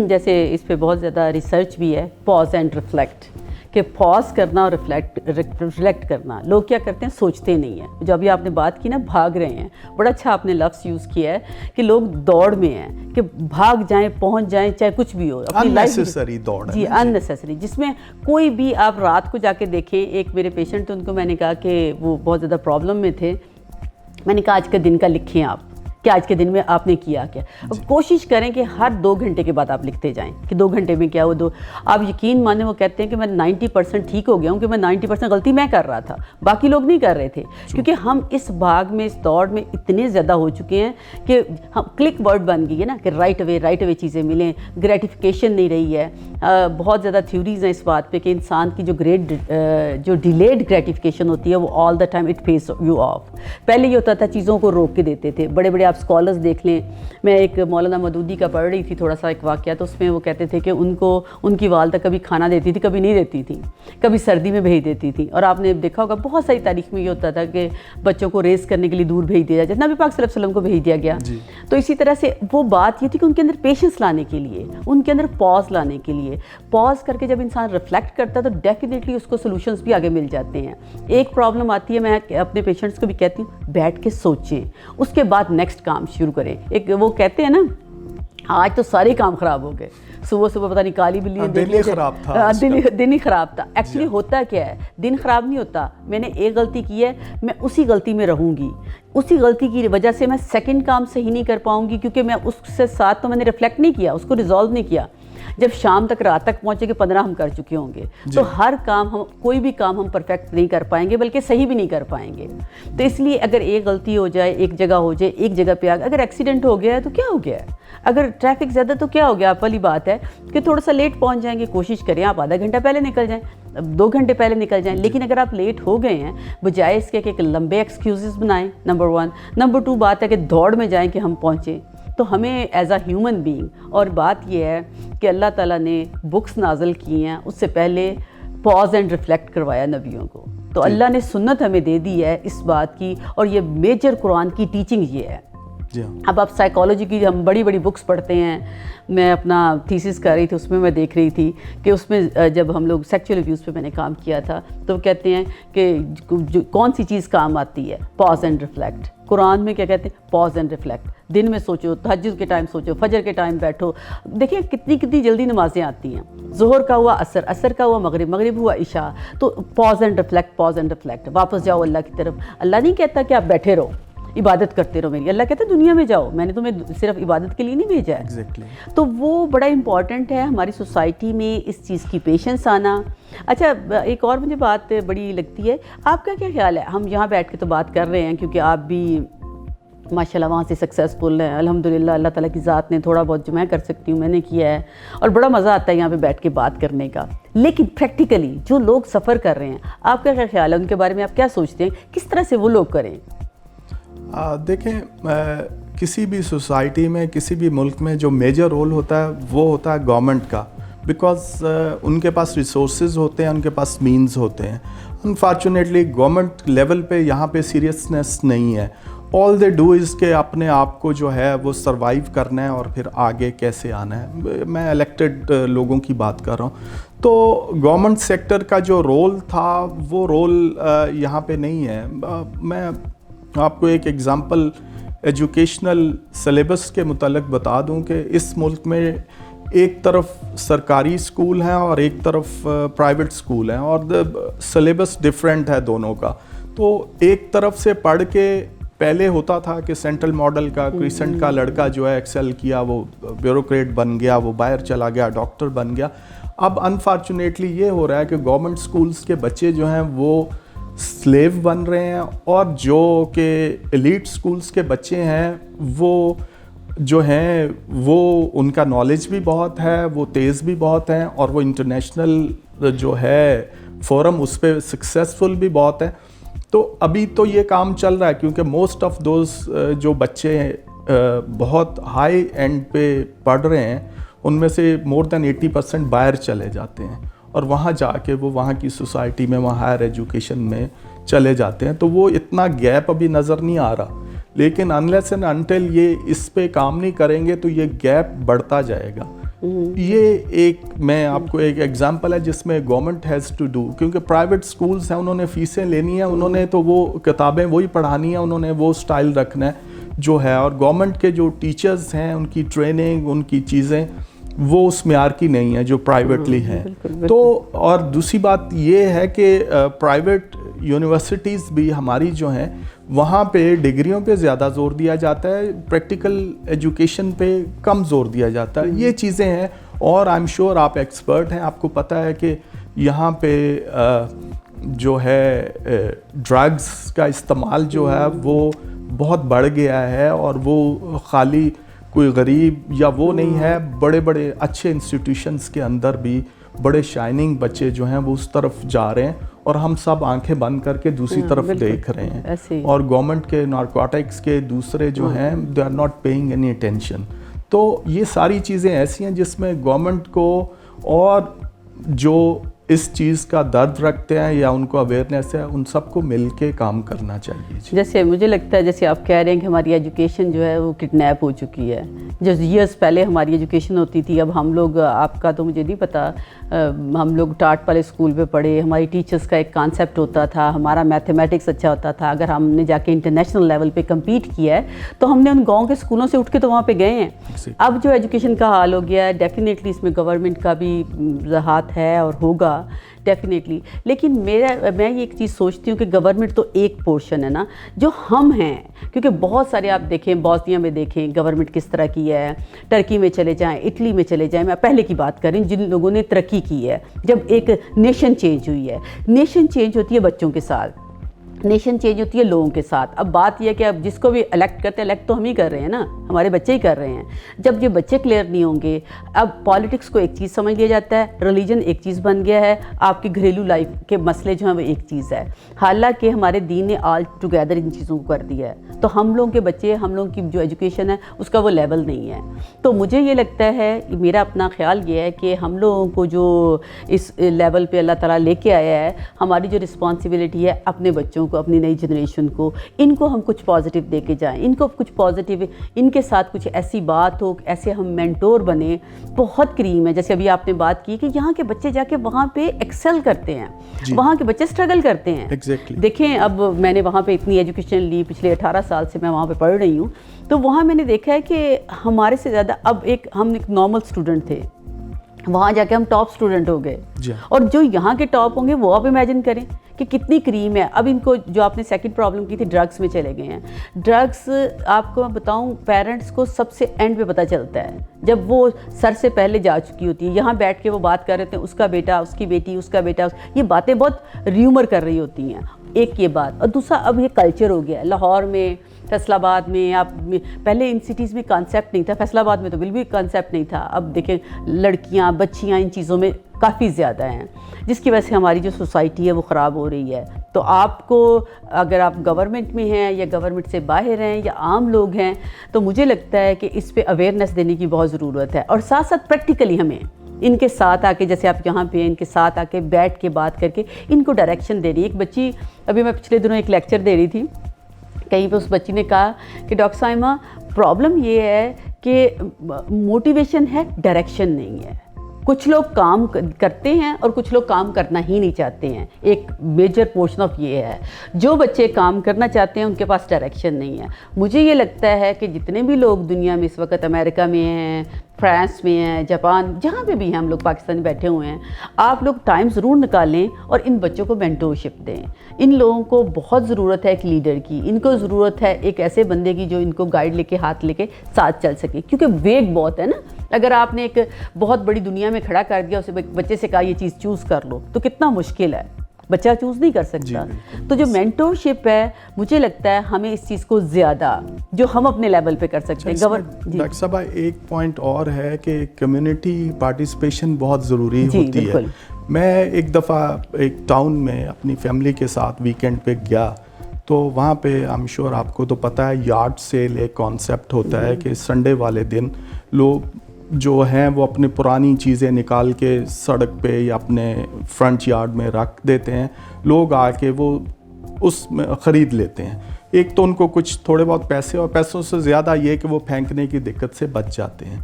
جیسے اس پہ بہت زیادہ ریسرچ بھی ہے, پاز اینڈ ریفلیکٹ, کہ پاز کرنا اور ریفلیکٹ کرنا. لوگ کیا کرتے ہیں, سوچتے نہیں ہیں. جو ابھی آپ نے بات کی نا, بھاگ رہے ہیں, بڑا اچھا آپ نے لفظ یوز کیا ہے کہ لوگ دوڑ میں ہیں, کہ بھاگ جائیں, پہنچ جائیں, چاہے کچھ بھی ہو, اپنی unnecessary دوڑ ہے. جی unnecessary, جس میں کوئی بھی آپ رات کو جا کے دیکھیں. ایک میرے پیشنٹ تھے, ان کو میں نے کہا کہ وہ بہت زیادہ پرابلم میں تھے, میں نے کہا آج کا دن کا لکھیں آپ کہ آج کے دن میں آپ نے کیا کیا. کوشش کریں کہ ہر 2 گھنٹے کے بعد آپ لکھتے جائیں کہ 2 گھنٹے میں کیا ہو. آپ یقین مانیں وہ کہتے ہیں کہ میں 90% ٹھیک ہو گیا ہوں, کہ میں 90% غلطی میں کر رہا تھا, باقی لوگ نہیں کر رہے تھے. کیونکہ ہم اس بھاگ میں, اس دوڑ میں اتنے زیادہ ہو چکے ہیں کہ ہم کلک ورڈ بن گئی ہے نا, کہ رائٹ اوے چیزیں ملیں, گریٹیفیکیشن نہیں رہی ہے. بہت زیادہ تھیوریز ہیں اس بات پہ کہ انسان کی جو ڈیلیڈ گریٹیفیکیشن ہوتی ہے وہ all the time it pays you off. پہلے یہ ہوتا تھا چیزوں کو روک کے دیتے تھے. بڑے بڑے آپ اسکالرز دیکھ لیں. میں ایک مولانا مودودی کا پڑھ رہی تھی تھوڑا سا ایک واقعہ, تو اس میں وہ کہتے تھے کہ ان کی والدہ کبھی کھانا دیتی تھی, کبھی نہیں دیتی تھی, کبھی سردی میں بھیج دیتی تھی. اور آپ نے دیکھا ہوگا بہت ساری تاریخ میں یہ ہوتا تھا کہ بچوں کو ریز کرنے کے لیے دور بھیج دیا جاتا, نبی پاک صلی اللہ علیہ وسلم کو بھیج دیا گیا. تو اسی طرح سے وہ بات یہ تھی کہ ان کے اندر پیشنس لانے کے لیے, ان کے اندر پاز لانے کے لیے, پاز کر کے جب انسان ریفلیکٹ کرتا ہے تو ڈیفینیٹلی اس کو سولوشنز بھی آگے مل جاتے ہیں. ایک پرابلم آتی ہے, میں اپنے پیشنٹس کو بھی کہتی ہوں بیٹھ کے سوچیں, اس کے بعد نیکسٹ کام شروع کریں. ایک وہ کہتے ہیں نا آج تو سارے کام خراب ہو گئے, صبح پتہ نہیں کالی بلی دن ہی خراب تھا, دن ہی خراب تھا. ایکچولی ہوتا کیا ہے, دن خراب نہیں ہوتا. میں نے ایک غلطی کی ہے, میں اسی غلطی میں رہوں گی, اسی غلطی کی وجہ سے میں سیکنڈ کام صحیح نہیں کر پاؤں گی, کیونکہ میں اس سے ساتھ تو میں نے ریفلیکٹ نہیں کیا, اس کو ریزالو نہیں کیا. جب شام تک رات تک پہنچے گے 15 ہم کر چکے ہوں گے. تو ہر کام کوئی بھی کام ہم پرفیکٹ نہیں کر پائیں گے, بلکہ صحیح بھی نہیں کر پائیں گے. تو اس لیے اگر ایک غلطی ہو جائے, ایک جگہ ہو جائے, ایک جگہ پہ اگر ایکسیڈنٹ ہو گیا ہے تو کیا ہو گیا ہے, اگر ٹریفک زیادہ تو کیا ہو گیا, آپ والی بات ہے کہ تھوڑا سا لیٹ پہنچ جائیں گے, کوشش کریں آپ آدھا گھنٹہ پہلے نکل جائیں, 2 گھنٹے پہلے نکل جائیں. لیکن اگر آپ لیٹ ہو گئے ہیں, بجائے اس کے کہ لمبے ایکسکیوزز بنائیں, نمبر 1. نمبر 2 بات ہے کہ دوڑ میں جائیں کہ ہم پہنچیں. تو ہمیں ایز اے ہیومن بینگ, اور بات یہ ہے کہ اللہ تعالیٰ نے بکس نازل کی ہیں, اس سے پہلے پاز اینڈ ریفلیکٹ کروایا نبیوں کو. تو اللہ نے سنت ہمیں دے دی ہے اس بات کی, اور یہ میجر قرآن کی ٹیچنگ یہ ہے. اب آپ سائیکالوجی کی ہم بڑی بڑی بکس پڑھتے ہیں. میں اپنا تھیسس کر رہی تھی, اس میں دیکھ رہی تھی کہ اس میں جب ہم لوگ سیکچول ابیوز پہ میں نے کام کیا تھا, تو کہتے ہیں کہ کون سی چیز کام آتی ہے, پاز اینڈ ریفلیکٹ. قرآن میں کیا کہتے ہیں, پاز اینڈ ریفلیکٹ. دن میں سوچو, تہجد کے ٹائم سوچو, فجر کے ٹائم بیٹھو. دیکھیں کتنی جلدی نمازیں آتی ہیں. ظہر کا ہوا عصر, عصر کا ہوا مغرب, مغرب ہوا عشاء. تو pause and reflect, pause and reflect. واپس جاؤ اللہ کی طرف. اللہ نہیں کہتا کہ آپ بیٹھے رہو عبادت کرتے رہو میری, اللہ کہتا ہے دنیا میں جاؤ, میں نے تمہیں صرف عبادت کے لیے نہیں بھیجا ہے. تو وہ بڑا امپورٹنٹ ہے ہماری سوسائٹی میں اس چیز کی پیشنس آنا. اچھا ایک اور مجھے بات بڑی لگتی ہے, آپ کا کیا خیال ہے, ہم یہاں بیٹھ کے تو بات کر رہے ہیں کیونکہ آپ بھی ماشاء اللہ وہاں سے سکسیزفل ہیں الحمدللہ, اللہ تعالیٰ کی ذات نے تھوڑا بہت جو میں کر سکتی ہوں میں نے کیا ہے, اور بڑا مزہ آتا ہے یہاں پہ بیٹھ کے بات کرنے کا. لیکن پریکٹیکلی جو لوگ سفر کر رہے ہیں, آپ کا کیا خیال ہے, ان کے بارے میں آپ کیا سوچتے ہیں, کس طرح سے وہ لوگ کریں؟ دیکھیں کسی بھی سوسائٹی میں, کسی بھی ملک میں جو میجر رول ہوتا ہے وہ ہوتا ہے گورنمنٹ کا, بیکاز ان کے پاس ریسورسز ہوتے ہیں, ان کے پاس مینز ہوتے ہیں. انفارچونیٹلی گورنمنٹ لیول پہ یہاں پہ سیریسنس نہیں ہے. آل دے ڈو از کہ اپنے آپ کو جو ہے وہ سروائیو کرنا ہے اور پھر آگے کیسے آنا ہے. میں الیکٹڈ لوگوں کی بات کر رہا ہوں. تو گورنمنٹ سیکٹر کا جو رول تھا وہ رول یہاں پہ نہیں ہے. میں آپ کو ایک ایگزامپل ایجوکیشنل سلیبس کے متعلق بتا دوں کہ اس ملک میں ایک طرف سرکاری اسکول ہیں اور ایک طرف پرائیویٹ اسکول ہیں, اور سلیبس ڈفرینٹ ہے دونوں کا. تو ایک طرف سے پڑھ کے پہلے ہوتا تھا کہ سینٹرل ماڈل کا کریسنٹ کا لڑکا جو ہے ایکسل کیا, وہ بیوروکریٹ بن گیا, وہ باہر چلا گیا, ڈاکٹر بن گیا. اب انفارچونیٹلی یہ ہو رہا ہے کہ گورنمنٹ اسکولس کے بچے جو ہیں وہ سلیو بن رہے ہیں, اور جو کہ ایلیٹ سکولز کے بچے ہیں وہ جو ہیں وہ ان کا نالج بھی بہت ہے, وہ تیز بھی بہت ہیں, اور وہ انٹرنیشنل جو ہے فورم اس پہ سکسیزفل بھی بہت ہیں. تو ابھی تو یہ کام چل رہا ہے کیونکہ موسٹ آف دوز جو بچے بہت ہائی اینڈ پہ پڑھ رہے ہیں ان میں سے مور دین 80% باہر چلے جاتے ہیں, اور وہاں جا کے وہ وہاں کی سوسائٹی میں, وہاں ہائر ایجوکیشن میں چلے جاتے ہیں. تو وہ اتنا گیپ ابھی نظر نہیں آ رہا, لیکن انلیس اینڈ انٹل یہ اس پہ کام نہیں کریں گے تو یہ گیپ بڑھتا جائے گا. یہ ایک میں آپ کو ایک ایگزامپل ہے جس میں گورنمنٹ ہیز ٹو ڈو, کیونکہ پرائیویٹ سکولز ہیں, انہوں نے فیسیں لینی ہیں, انہوں نے تو وہ کتابیں وہی پڑھانی ہیں, انہوں نے وہ سٹائل رکھنا ہے جو ہے, اور گورنمنٹ کے جو ٹیچرز ہیں ان کی ٹریننگ, ان کی چیزیں وہ اس معیار کی نہیں ہے جو پرائیویٹلی ہیں. تو اور دوسری بات یہ ہے کہ پرائیویٹ یونیورسٹیز بھی ہماری جو ہیں وہاں پہ ڈگریوں پہ زیادہ زور دیا جاتا ہے, پریکٹیکل ایجوکیشن پہ کم زور دیا جاتا ہے. یہ چیزیں ہیں, اور آئی ایم شیور آپ ایکسپرٹ ہیں, آپ کو پتہ ہے کہ یہاں پہ جو ہے ڈرگز کا استعمال جو ہے وہ بہت بڑھ گیا ہے, اور وہ خالی کوئی غریب یا وہ نہیں ہے. بڑے بڑے اچھے انسٹیٹیوشنس کے اندر بھی بڑے شائننگ بچے جو ہیں وہ اس طرف جا رہے ہیں اور ہم سب آنکھیں بند کر کے دوسری طرف دیکھ رہے ہیں. اور گورنمنٹ کے نارکوٹکس کے دوسرے جو ہیں they are not paying any attention. تو یہ ساری چیزیں ایسی ہیں جس میں گورنمنٹ کو اور جو اس چیز کا درد رکھتے ہیں یا ان کو اویئرنیس ہے ان سب کو مل کے کام کرنا چاہیے. جیسے مجھے لگتا ہے جیسے آپ کہہ رہے ہیں کہ ہماری ایجوکیشن جو ہے وہ کڈنیپ ہو چکی ہے. جو ایئرس پہلے ہماری ایجوکیشن ہوتی تھی, اب ہم لوگ, آپ کا تو مجھے نہیں پتا, ہم لوگ ٹاٹ والے اسکول پہ پڑھے, ہماری ٹیچرس کا ایک کانسیپٹ ہوتا تھا, ہمارا میتھمیٹکس اچھا ہوتا تھا. اگر ہم نے جا کے انٹرنیشنل لیول پہ کمپیٹ کیا ہے تو ہم نے ان گاؤں کے اسکولوں سے اٹھ کے تو وہاں پہ گئے ہیں. اب جو ایجوکیشن کا حال ہو گیا ہے, ڈیفینیٹلی اس میں گورنمنٹ کا بھی ہاتھ ہے اور ہوگا ڈیفینیٹلی. لیکن میں یہ ایک چیز سوچتی ہوں کہ گورنمنٹ تو ایک پورشن ہے نا جو ہم ہیں, کیونکہ بہت سارے آپ دیکھیں بوسنیا میں دیکھیں گورنمنٹ کس طرح کی ہے, ٹرکی میں چلے جائیں, اٹلی میں چلے جائیں. میں پہلے کی بات کر رہی ہوں جن لوگوں نے ترقی کی ہے. جب ایک نیشن چینج ہوئی ہے, نیشن چینج ہوتی ہے بچوں کے ساتھ, نیشن چینج ہوتی ہے لوگوں کے ساتھ. اب بات یہ ہے کہ اب جس کو بھی الیکٹ کرتے ہیں, الیکٹ تو ہم ہی کر رہے ہیں نا, ہمارے بچے ہی کر رہے ہیں. جب یہ بچے کلیئر نہیں ہوں گے, اب پالیٹکس کو ایک چیز سمجھ لیا جاتا ہے, ریلیجن ایک چیز بن گیا ہے, آپ کی گھریلو لائف کے مسئلے جو ہیں وہ ایک چیز ہے. حالانکہ ہمارے دین نے آل ٹوگیدر ان چیزوں کو کر دیا ہے. تو ہم لوگوں کے بچے, ہم لوگوں کی جو ایجوکیشن ہے اس کا وہ لیول نہیں ہے. تو مجھے یہ لگتا ہے, میرا اپنا خیال یہ ہے کہ ہم لوگوں کو جو اس لیول پہ اللہ تعالیٰ لے کے آیا ہے, ہماری جو رسپانسبلٹی ہے اپنے بچوں کو, اپنی نئی جنریشن کو, ان کو ہم کچھ پازیٹیو دے کے جائیں, ان کو کچھ پازیٹیو, ان کے ساتھ کچھ ایسی بات ہو, ایسے ہم مینٹور بنیں. بہت کریم ہے, جیسے ابھی آپ نے بات کی کہ یہاں کے بچے جا کے وہاں پہ ایکسل کرتے ہیں, وہاں کے بچے اسٹرگل کرتے ہیں. دیکھیں اب میں نے وہاں پہ اتنی ایجوکیشن لی, پچھلے 18 سال سے میں وہاں پہ پڑھ رہی ہوں, تو وہاں میں نے دیکھا ہے کہ ہمارے سے زیادہ اب ہم ایک نارمل اسٹوڈنٹ تھے, وہاں جا کے ہم ٹاپ اسٹوڈنٹ ہو گئے. اور جو یہاں کے ٹاپ ہوں گے وہ آپ امیجن کریں کہ کتنی کریم ہے. اب ان کو جو آپ نے سیکنڈ پرابلم کی تھی, ڈرگس میں چلے گئے ہیں. ڈرگس آپ کو میں بتاؤں, پیرنٹس کو سب سے اینڈ پہ پتہ چلتا ہے جب وہ سر سے پہلے جا چکی ہوتی ہے. یہاں بیٹھ کے وہ بات کر رہے تھے, اس کا بیٹا, اس کی بیٹی, اس کا بیٹا, یہ باتیں بہت ریومر کر رہی ہوتی ہیں. ایک یہ بات, اور دوسرا اب یہ کلچر ہو گیا ہے. لاہور میں, فیصل آباد میں, آپ پہلے ان سٹیز میں کانسیپٹ نہیں تھا, فیصل آباد میں تو بالکل بھی کانسیپٹ نہیں تھا. اب دیکھیں لڑکیاں, بچیاں ان چیزوں میں کافی زیادہ ہیں, جس کی وجہ سے ہماری جو سوسائٹی ہے وہ خراب ہو رہی ہے. تو آپ کو, اگر آپ گورنمنٹ میں ہیں یا گورنمنٹ سے باہر ہیں یا عام لوگ ہیں, تو مجھے لگتا ہے کہ اس پہ اویئرنیس دینے کی بہت ضرورت ہے. اور ساتھ ساتھ پریکٹیکلی ہمیں ان کے ساتھ آ کے, جیسے آپ یہاں پہ ان کے ساتھ آ کے بیٹھ کے بات کر کے ان کو ڈائریکشن دے رہی. ایک بچی, ابھی میں پچھلے دنوں ایک لیکچر دے رہی تھی, کہیں پہ اس بچی نے کہا کہ ڈاکٹر صائمہ پرابلم یہ ہے کہ موٹیویشن ہے, ڈائریکشن نہیں ہے. کچھ لوگ کام کرتے ہیں اور کچھ لوگ کام کرنا ہی نہیں چاہتے ہیں. ایک میجر پورشن آف یہ ہے, جو بچے کام کرنا چاہتے ہیں ان کے پاس ڈائریکشن نہیں ہے. مجھے یہ لگتا ہے کہ جتنے بھی لوگ دنیا میں اس وقت, امریکہ میں ہیں, فرانس میں ہیں, جاپان, جہاں پہ بھی ہیں ہم لوگ پاکستانی بیٹھے ہوئے ہیں, آپ لوگ ٹائم ضرور نکالیں اور ان بچوں کو مینٹورشپ دیں. ان لوگوں کو بہت ضرورت ہے ایک لیڈر کی, ان کو ضرورت ہے ایک ایسے بندے کی جو ان کو گائیڈ لے کے, ہاتھ لے کے ساتھ چل سکے. کیونکہ ویگ بہت ہے نا, اگر آپ نے ایک بہت بڑی دنیا میں کھڑا کر دیا, اسے بچے سے کہا یہ چیز چوز کر لو, تو کتنا مشکل ہے, بچہ چوز نہیں کر سکتا. تو جو مینٹورشپ ہے, مجھے لگتا ہے ہمیں اس چیز کو زیادہ, جو ہم اپنے لیول پہ کر سکتے ہیں. ڈاکٹر صاحب ایک پوائنٹ اور ہے کہ کمیونٹی پارٹیسپیشن بہت ضروری ہوتی ہے. میں ایک دفعہ ایک ٹاؤن میں اپنی فیملی کے ساتھ ویکینڈ پہ گیا, تو وہاں پہ آئی ایم شیور آپ کو تو پتہ ہے یارڈ سیل ایک کانسیپٹ ہوتا ہے کہ سنڈے والے دن لوگ جو ہیں وہ اپنی پرانی چیزیں نکال کے سڑک پہ یا اپنے فرنٹ یارڈ میں رکھ دیتے ہیں. لوگ آ کے وہ اس میں خرید لیتے ہیں. ایک تو ان کو کچھ تھوڑے بہت پیسے, اور پیسوں سے زیادہ یہ کہ وہ پھینکنے کی دقت سے بچ جاتے ہیں.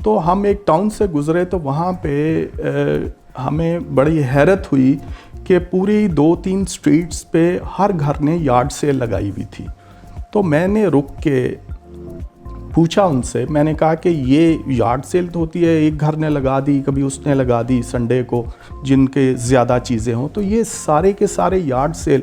تو ہم ایک ٹاؤن سے گزرے تو وہاں پہ ہمیں بڑی حیرت ہوئی کہ پوری 2-3 اسٹریٹس پہ ہر گھر نے یارڈ سیل لگائی ہوئی تھی. تو میں نے رک کے پوچھا ان سے, میں نے کہا کہ یہ یارڈ سیل تو ہوتی ہے, ایک گھر نے لگا دی, کبھی اس نے لگا دی سنڈے کو جن کے زیادہ چیزیں ہوں, تو یہ سارے کے سارے یارڈ سیل.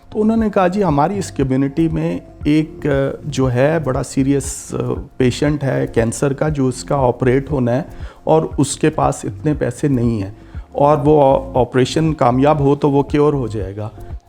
تو انہوں نے کہا جی ہماری اس کمیونٹی میں ایک جو ہے بڑا سیریس پیشنٹ ہے کینسر کا, جو اس کا آپریٹ ہونا ہے اور اس کے پاس اتنے پیسے نہیں ہیں, اور وہ آپریشن کامیاب ہو تو وہ کیور ہو جائے گا.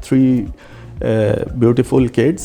3 beautiful kids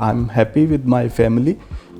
I'm happy with my family.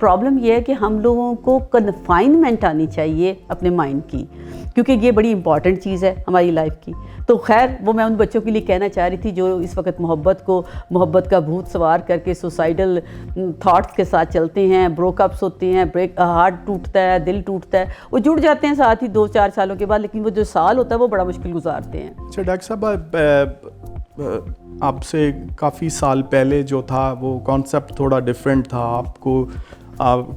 Problem یہ ہے کہ ہم لوگوں کو کنفائنمنٹ آنی چاہیے اپنے مائنڈ کی, کیونکہ یہ بڑی امپورٹنٹ چیز ہے ہماری لائف کی. تو خیر وہ میں ان بچوں کے لیے کہنا چاہ رہی تھی جو اس وقت محبت کا بھوت سوار کر کے سوسائڈل تھاٹس کے ساتھ چلتے ہیں, بروک اپس ہوتے ہیں, ہارٹ ٹوٹتا ہے, دل ٹوٹتا ہے, وہ جڑ جاتے ہیں ساتھ ہی 2-4 سالوں کے بعد, لیکن وہ جو سال ہوتا ہے وہ بڑا مشکل گزارتے ہیں. اچھا ڈاکٹر صاحب, آپ سے کافی سال پہلے جو تھا وہ کانسیپٹ تھوڑا ڈفرینٹ تھا. آپ کو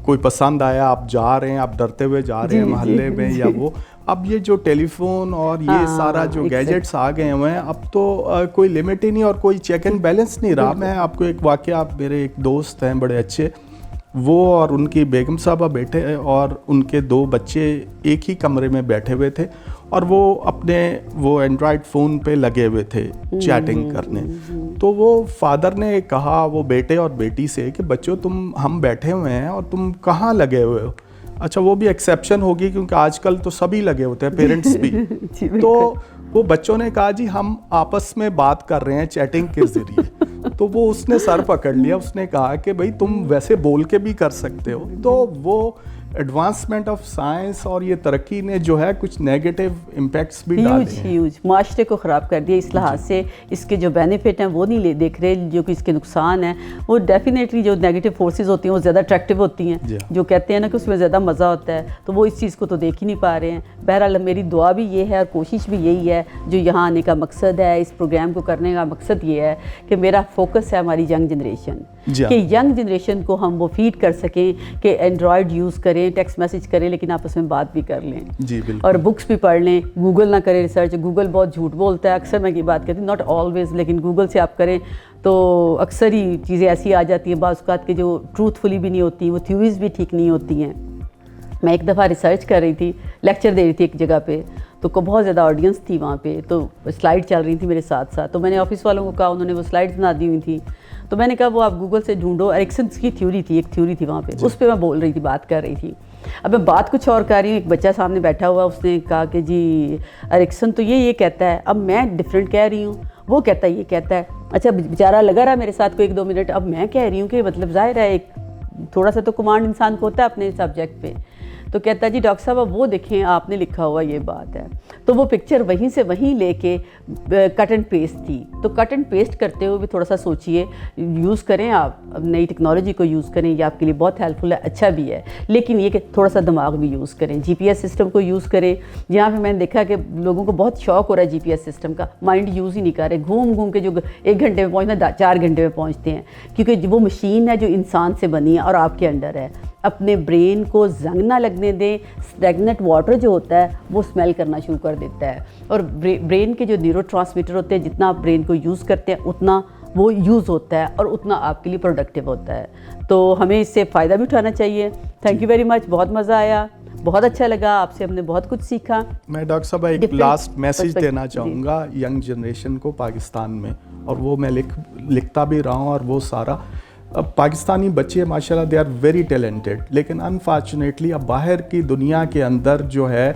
کوئی پسند آیا, آپ جا رہے ہیں, آپ ڈرتے ہوئے جا رہے ہیں محلے میں یا وہ. اب یہ جو ٹیلی فون اور یہ سارا جو گیجٹس آ گئے ہوئے ہیں, اب تو کوئی لمٹ ہی نہیں اور کوئی چیک اینڈ بیلنس نہیں رہا. میں آپ کو ایک واقعہ, میرے ایک دوست ہیں بڑے اچھے, وہ اور ان کی بیگم صاحبہ بیٹھے اور ان کے 2 بچے ایک ہی کمرے میں بیٹھے ہوئے تھے اور وہ اپنے اینڈرائڈ فون پہ لگے ہوئے تھے چیٹنگ کرنے. تو وہ فادر نے کہا وہ بیٹے اور بیٹی سے کہ بچوں ہم بیٹھے ہوئے ہیں اور تم کہاں لگے ہوئے ہو. اچھا وہ بھی ایکسیپشن ہوگی کیونکہ آج کل تو سبھی لگے ہوتے ہیں, پیرنٹس بھی. تو وہ بچوں نے کہا جی ہم آپس میں بات کر رہے ہیں چیٹنگ کے ذریعے. تو وہ اس نے سر پکڑ لیا, اس نے کہا کہ بھائی تم ویسے بول کے بھی کر سکتے ہو. تو وہ ایڈوانسمنٹ آف سائنس اور یہ ترقی نے جو ہے کچھ نیگیٹو امپیکٹس بھی ڈالے ہیں, ہیوج معاشرے کو خراب کر دیا. اس لحاظ سے اس کے جو بینیفٹ ہیں وہ نہیں دیکھ رہے, جو کہ اس کے نقصان ہیں وہ ڈیفینیٹلی جو نیگیٹو فورسز ہوتی ہیں وہ زیادہ اٹریکٹیو ہوتی ہیں, جو کہتے ہیں نا کہ اس میں زیادہ مزہ ہوتا ہے, تو وہ اس چیز کو تو دیکھ ہی نہیں پا رہے ہیں. بہرحال میری دعا بھی یہ ہے اور کوشش بھی یہی ہے, جو یہاں آنے کا مقصد ہے, اس پروگرام کو کرنے کا مقصد یہ ہے کہ میرا فوکس ہے ہماری ینگ جنریشن, کہ ینگ جنریشن کو ہم وہ فیڈ کر سکیں کہ اینڈرائڈ یوز کریں, ٹیکسٹ میسج کریں, لیکن آپس میں بات بھی کر لیں اور بکس بھی پڑھ لیں. گوگل نہ کریں ریسرچ, گوگل بہت جھوٹ بولتا ہے. اکثر میں یہ بات کہتی ہوں, ناٹ آلویز, لیکن گوگل سے آپ کریں تو اکثر ہی چیزیں ایسی آ جاتی ہیں بعض اوقات کہ جو ٹروتھفلی بھی نہیں ہوتی, وہ تھیوریز بھی ٹھیک نہیں ہوتی ہیں. میں ایک دفعہ ریسرچ کر رہی تھی, لیکچر دے رہی تھی ایک جگہ پہ, تو بہت زیادہ آڈینس تھی وہاں پہ, تو سلائڈ چل رہی تھی میرے ساتھ ساتھ. تو میں نے آفس والوں کو کہا, انہوں نے وہ سلائڈز بنا دی ہوئی تھیں, تو میں نے کہا وہ آپ گوگل سے ڈھونڈو. ایرکسنس کی تھیوری تھی, ایک تھیوری تھی وہاں پہ, اس پہ میں بول رہی تھی, بات کر رہی تھی. اب میں بات کچھ اور کر رہی ہوں, ایک بچہ سامنے بیٹھا ہوا, اس نے کہا کہ جی ایرکسن تو یہ کہتا ہے. اب میں ڈفرینٹ کہہ رہی ہوں, وہ کہتا ہے یہ کہتا ہے. اچھا بیچارہ لگا رہا میرے ساتھ کوئی 1-2 منٹ. اب میں کہہ رہی ہوں کہ مطلب ظاہر ہے ایک تھوڑا سا تو کمانڈ انسان کو ہوتا ہے اپنے سبجیکٹ پہ. تو کہتا ہے جی ڈاکٹر صاحب اب وہ دیکھیں آپ نے لکھا ہوا یہ بات ہے. تو وہ پکچر وہیں سے وہیں لے کے کٹ اینڈ پیسٹ تھی. تو کٹ اینڈ پیسٹ کرتے ہوئے بھی تھوڑا سا سوچئے, یوز کریں آپ نئی ٹیکنالوجی کو یوز کریں, یہ آپ کے لیے بہت ہیلپ فل ہے, اچھا بھی ہے, لیکن یہ کہ تھوڑا سا دماغ بھی یوز کریں. جی پی ایس سسٹم کو یوز کریں. یہاں پہ میں نے دیکھا کہ لوگوں کو بہت شوق ہو رہا ہے جی پی ایس سسٹم کا, مائنڈ یوز ہی نہیں کر رہے, گھوم کے جو 1 گھنٹے میں پہنچنا 4 گھنٹے میں پہنچتے ہیں, کیونکہ وہ مشین ہے جو انسان سے بنی ہے اور آپ کے انڈر ہے. اپنے برین کو زنگ نہ لگنے دیں. اسٹیگنٹ واٹر جو ہوتا ہے وہ اسمیل کرنا شروع کر دیتا ہے, اور برین کے جو نیورو ٹرانسمیٹر ہوتے ہیں جتنا آپ برین کو یوز کرتے ہیں اتنا وہ یوز ہوتا ہے اور اتنا آپ کے لیے پروڈکٹیو ہوتا ہے. تو ہمیں اس سے فائدہ بھی اٹھانا چاہیے. تھینک یو ویری مچ, بہت مزہ آیا, بہت اچھا لگا, آپ سے ہم نے بہت کچھ سیکھا. میں ڈاکٹر صاحب ایک لاسٹ میسیج دینا چاہوں گا ینگ جنریشن کو پاکستان میں, اور وہ میں لکھتا بھی رہا ہوں, اور وہ سارا پاکستانی بچے ماشاءاللہ دے آر ویری ٹیلنٹڈ, لیکن انفارچونیٹلی اب باہر کی دنیا کے اندر جو ہے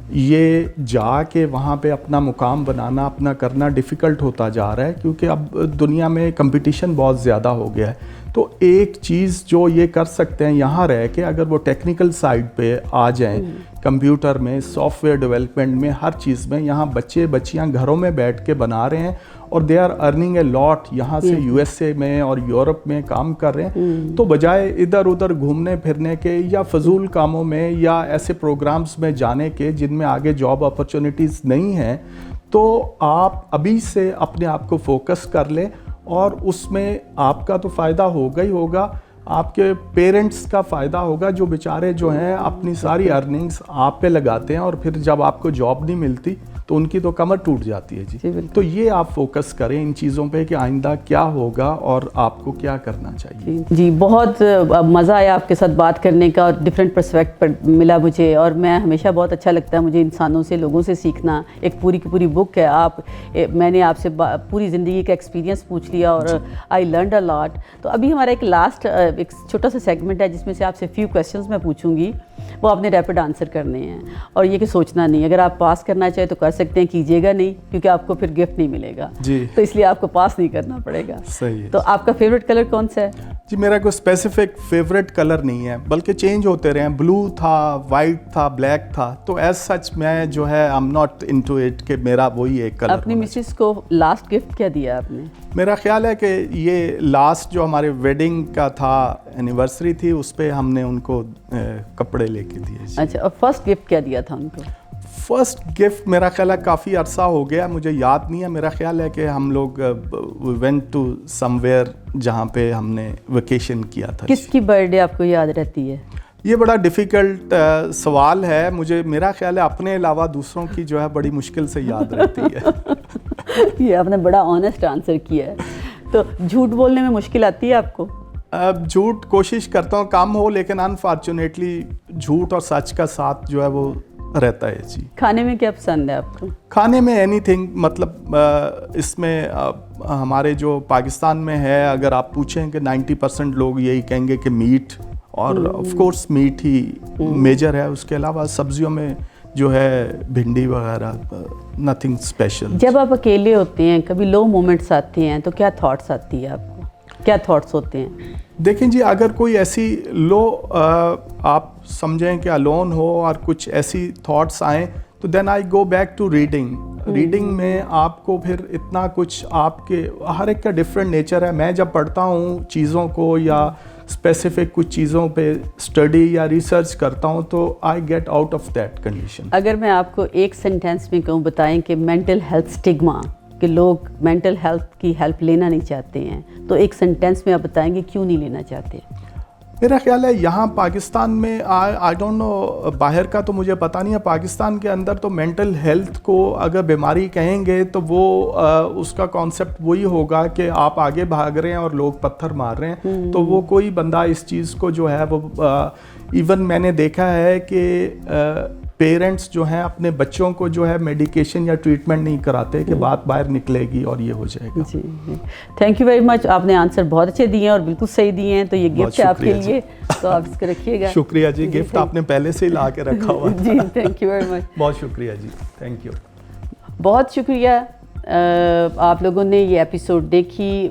یہ جا کے وہاں پہ اپنا مقام بنانا, اپنا کرنا ڈیفیکلٹ ہوتا جا رہا ہے, کیونکہ اب دنیا میں کمپٹیشن بہت زیادہ ہو گیا ہے. تو ایک چیز جو یہ کر سکتے ہیں یہاں رہ کے, اگر وہ ٹیکنیکل سائڈ پہ آ جائیں, کمپیوٹر میں, سافٹ ویئر ڈیولپمنٹ میں, ہر چیز میں, یہاں بچے بچیاں گھروں میں بیٹھ کے بنا رہے ہیں اور دے آر ارننگ اے لاٹ. یہاں سے یو ایس اے میں اور یورپ میں کام کر رہے ہیں. تو بجائے ادھر ادھر گھومنے پھرنے کے یا فضول کاموں میں یا ایسے پروگرامز میں جانے کے جن میں آگے جاب اپرچونیٹیز نہیں ہیں, تو آپ ابھی سے اپنے آپ کو فوکس کر لیں, اور اس میں آپ کا تو فائدہ ہوگا ہی ہوگا, آپ کے پیرنٹس کا فائدہ ہوگا جو بیچارے جو ہیں اپنی ساری ارننگز آپ پہ لگاتے ہیں, اور پھر جب آپ کو جاب نہیں ملتی تو ان کی تو کمر ٹوٹ جاتی ہے. جی تو یہ آپ فوکس کریں ان چیزوں پہ کہ آئندہ کیا ہوگا اور آپ کو کیا کرنا چاہیے. جی بہت مزہ آیا آپ کے ساتھ بات کرنے کا, اور ڈفرینٹ پرسپیکٹ ملا مجھے, اور میں ہمیشہ بہت اچھا لگتا ہے مجھے انسانوں سے, لوگوں سے سیکھنا. ایک پوری کی پوری بک ہے, میں نے آپ سے پوری زندگی کا ایکسپیرینس پوچھ لیا, اور آئی لرنڈ اے لاٹ. تو ابھی ہمارا ایک لاسٹ ایک چھوٹا سا سیگمنٹ ہے جس میں سے آپ سے فیو کویسچنز میں پوچھوں گی. وہ آپ نے ریپڈ آنسر کرنے ہیں اور یہ کہ سوچنا نہیں. اگر آپ پاس کرنا چاہیں تو کر سکتے ہیں, کیجیے گا نہیں کیونکہ آپ کو پھر گفٹ نہیں ملے گا جی, تو اس لیے آپ کو پاس نہیں کرنا پڑے گا. صحیح ہے. تو آپ کا فیوریٹ کلر کون سا ہے؟ جی میرا کوئی اسپیسیفک فیوریٹ کلر نہیں ہے, بلکہ چینج ہوتے رہے ہیں. بلو تھا, وائٹ تھا, بلیک تھا, تو ایز سچ میں جو ہے I am not into it کہ میرا وہی ایک کلر. اپنی مسز کو لاسٹ گفٹ کیا دیا آپ نے؟ میرا خیال ہے کہ یہ لاسٹ جو ہمارے ویڈنگ کا تھا, اینیورسری تھی, اس پہ ہم نے ان کو کپڑے لے کے دیے. اچھا, اور فرسٹ گفٹ کیا دیا تھا ان کو؟ فرسٹ گفٹ میرا خیال ہے کافی عرصہ ہو گیا, مجھے یاد نہیں ہے. میرا خیال ہے کہ ہم لوگ وینٹ ٹو سم ویئر جہاں پہ ہم نے ویکیشن کیا تھا. کس کی برتھ ڈے آپ کو یاد رہتی ہے؟ یہ بڑا ڈیفیکلٹ سوال ہے. مجھے میرا خیال ہے اپنے علاوہ دوسروں کی جو ہے بڑی مشکل سے یاد رہتی ہے. یہ آپ نے بڑا آنیسٹ آنسر کیا ہے. تو جھوٹ بولنے میں مشکل آتی ہے آپ کو؟ جھوٹ کوشش کرتا ہوں کم ہو, لیکن انفارچونیٹلی جھوٹ اور سچ کا ساتھ جو ہے وہ رہتا ہے. جی, کھانے میں کیا پسند ہے آپ کو؟ کھانے میں اینی تھنگ, مطلب اس میں ہمارے جو پاکستان میں ہے, اگر آپ پوچھیں کہ 90% لوگ یہی کہیں گے کہ میٹ, اور آف کورس میٹ ہی میجر ہے. اس کے علاوہ سبزیوں میں جو ہے بھنڈی وغیرہ, نتھنگ اسپیشل. جب آپ اکیلے ہوتے ہیں, کبھی لو مومنٹس آتے ہیں, تو کیا تھاٹس آتی ہے آپ کو, کیا تھاٹس ہوتے ہیں؟ دیکھیں جی, اگر کوئی ایسی لو آپ سمجھیں کہ الون ہو اور کچھ ایسی تھاٹس آئیں, تو then I go back to reading. Reading میں آپ کو پھر اتنا کچھ, آپ کے ہر ایک کا ڈفرینٹ نیچر ہے. میں جب پڑھتا ہوں چیزوں کو یا اسپیسیفک کچھ چیزوں پہ اسٹڈی یا ریسرچ کرتا ہوں, تو I get out of that condition. اگر میں آپ کو ایک سینٹینس میں کہوں, بتائیں کہ مینٹل ہیلتھ اسٹگما, کہ لوگ مینٹل ہیلتھ کی ہیلپ لینا نہیں چاہتے ہیں, تو ایک سینٹینس میں آپ بتائیں گے کیوں نہیں لینا چاہتے؟ میرا خیال ہے یہاں پاکستان میں, آئی ڈونٹ نو باہر کا تو مجھے پتہ نہیں ہے, پاکستان کے اندر تو مینٹل ہیلتھ کو اگر بیماری کہیں گے تو وہ اس کا کانسیپٹ وہی ہوگا کہ آپ آگے بھاگ رہے ہیں اور لوگ پتھر مار رہے ہیں. تو وہ کوئی بندہ اس چیز کو جو ہے وہ, ایون میں نے دیکھا ہے کہ پیرنٹس جو ہیں اپنے بچوں کو جو ہے میڈیکیشن یا ٹریٹمنٹ نہیں کراتے کہ بات باہر نکلے گی اور یہ ہو جائے گا. جی, تھینک یو ویری مچ. آپ نے آنسر بہت اچھے دیے ہیں اور بالکل صحیح دیے ہیں, تو یہ گفٹ ہے آپ کے لیے, تو آپ اس کو رکھیے گا. شکریہ جی, گفٹ آپ نے پہلے سے ہی لا کے رکھا ہوا. جی, تھینک یو ویری مچ. بہت شکریہ جی, تھینک یو. بہت شکریہ. آپ لوگوں نے یہ ایپیسوڈ دیکھی.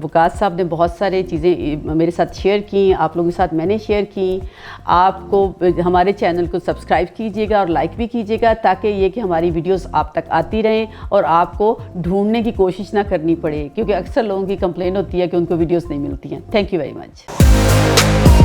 وقاص صاحب نے بہت سارے چیزیں میرے ساتھ شیئر کی, آپ لوگوں کے ساتھ میں نے شیئر کی. آپ کو ہمارے چینل کو سبسکرائب کیجیے گا اور لائک بھی کیجیے گا, تاکہ یہ کہ ہماری ویڈیوز آپ تک آتی رہیں اور آپ کو ڈھونڈنے کی کوشش نہ کرنی پڑے, کیونکہ اکثر لوگوں کی کمپلین ہوتی ہے کہ ان کو ویڈیوز نہیں ملتی ہیں. Thank you very much.